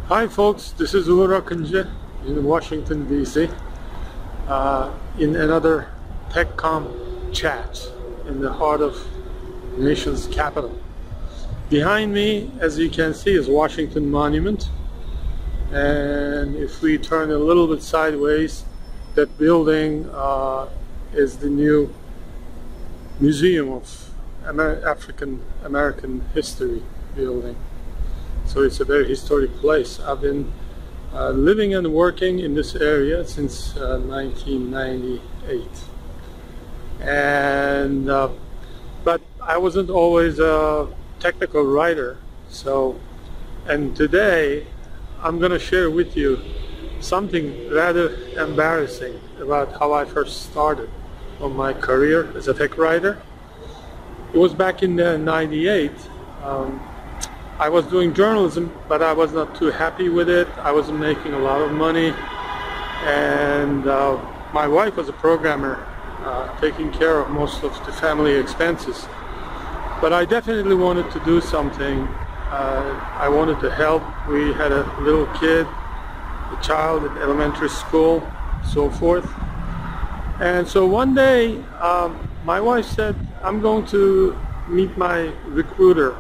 Hi folks, this is Uğur Akıncı in Washington DC in another techcomm chat in the heart of nation's capital. Behind me, as you can see, is Washington Monument, and if we turn a little bit sideways, that building is the new Museum of African American History building. So it's a very historic place. I've been living and working in this area since 1998, and but I wasn't always a technical writer. And today I'm going to share with you something rather embarrassing about how I first started on my career as a tech writer. It was back in '98. I was doing journalism, but I was not too happy with it. I wasn't making a lot of money, and my wife was a programmer, taking care of most of the family expenses. But I definitely wanted to do something. I wanted to help. We had a little kid, a child in elementary school, so forth. And so one day, my wife said, "I'm going to meet my recruiter,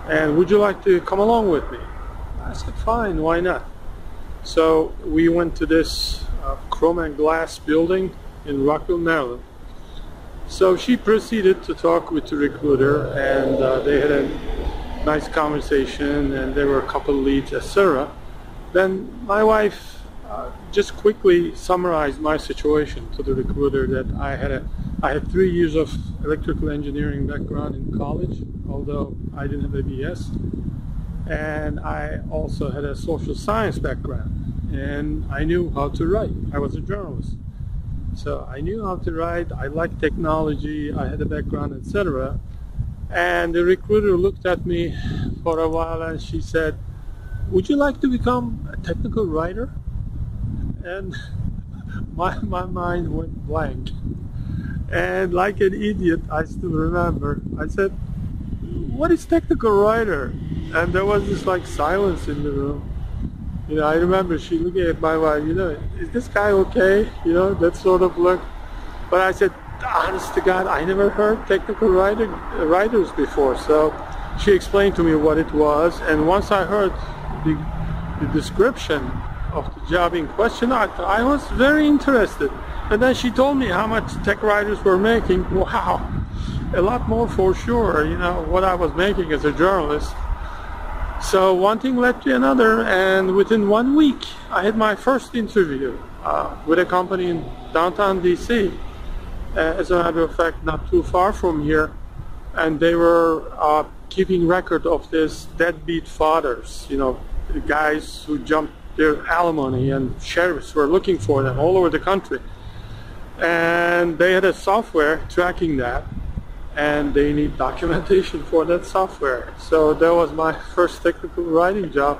and would you like to come along with me?" I said, "Fine, why not?" So we went to this chrome and glass building in Rockville, Maryland. So she proceeded to talk with the recruiter, and they had a nice conversation, and there were a couple leads, etc. Then my wife just quickly summarized my situation to the recruiter, that I had 3 years of electrical engineering background in college, although I didn't have a BS, and I also had a social science background, and I knew how to write. I was a journalist, so I knew how to write. I liked technology, I had a background, etc. And the recruiter looked at me for a while and she said, "Would you like to become a technical writer?" And my mind went blank, and like an idiot, I still remember, I said, "What is technical writer?" And there was this like silence in the room. I remember she looking at my wife, "Is this guy okay?" That sort of look. But I said, "Honest to God, I never heard technical writers before." So she explained to me what it was, and once I heard the description of the job in question, I was very interested. And then she told me how much tech writers were making. Wow, a lot more for sure, what I was making as a journalist. So one thing led to another, and within 1 week I had my first interview with a company in downtown DC, as a matter of fact not too far from here, and they were keeping record of this deadbeat fathers, the guys who jumped their alimony, and sheriffs were looking for them all over the country. And they had a software tracking that, and they need documentation for that software. So that was my first technical writing job,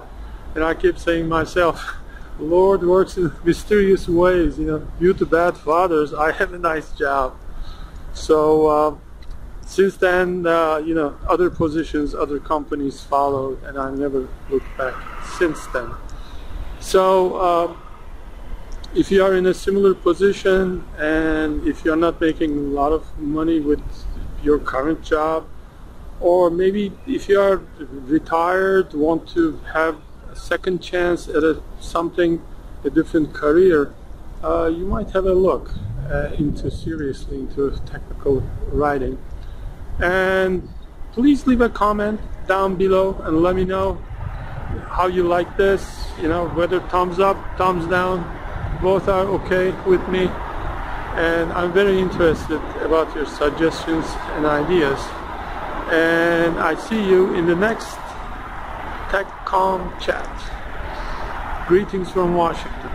and I kept saying to myself, Lord works in mysterious ways, due to bad fathers I have a nice job. So since then, other positions, other companies followed, and I never looked back since then. So if you are in a similar position, and if you're not making a lot of money with your current job, or maybe if you are retired, want to have a second chance at a different career, you might have a look seriously into technical writing. And please leave a comment down below and let me know how you like this, whether thumbs up, thumbs down, both are okay with me, and I'm very interested about your suggestions and ideas. And I see you in the next techcomm chat. Greetings from Washington.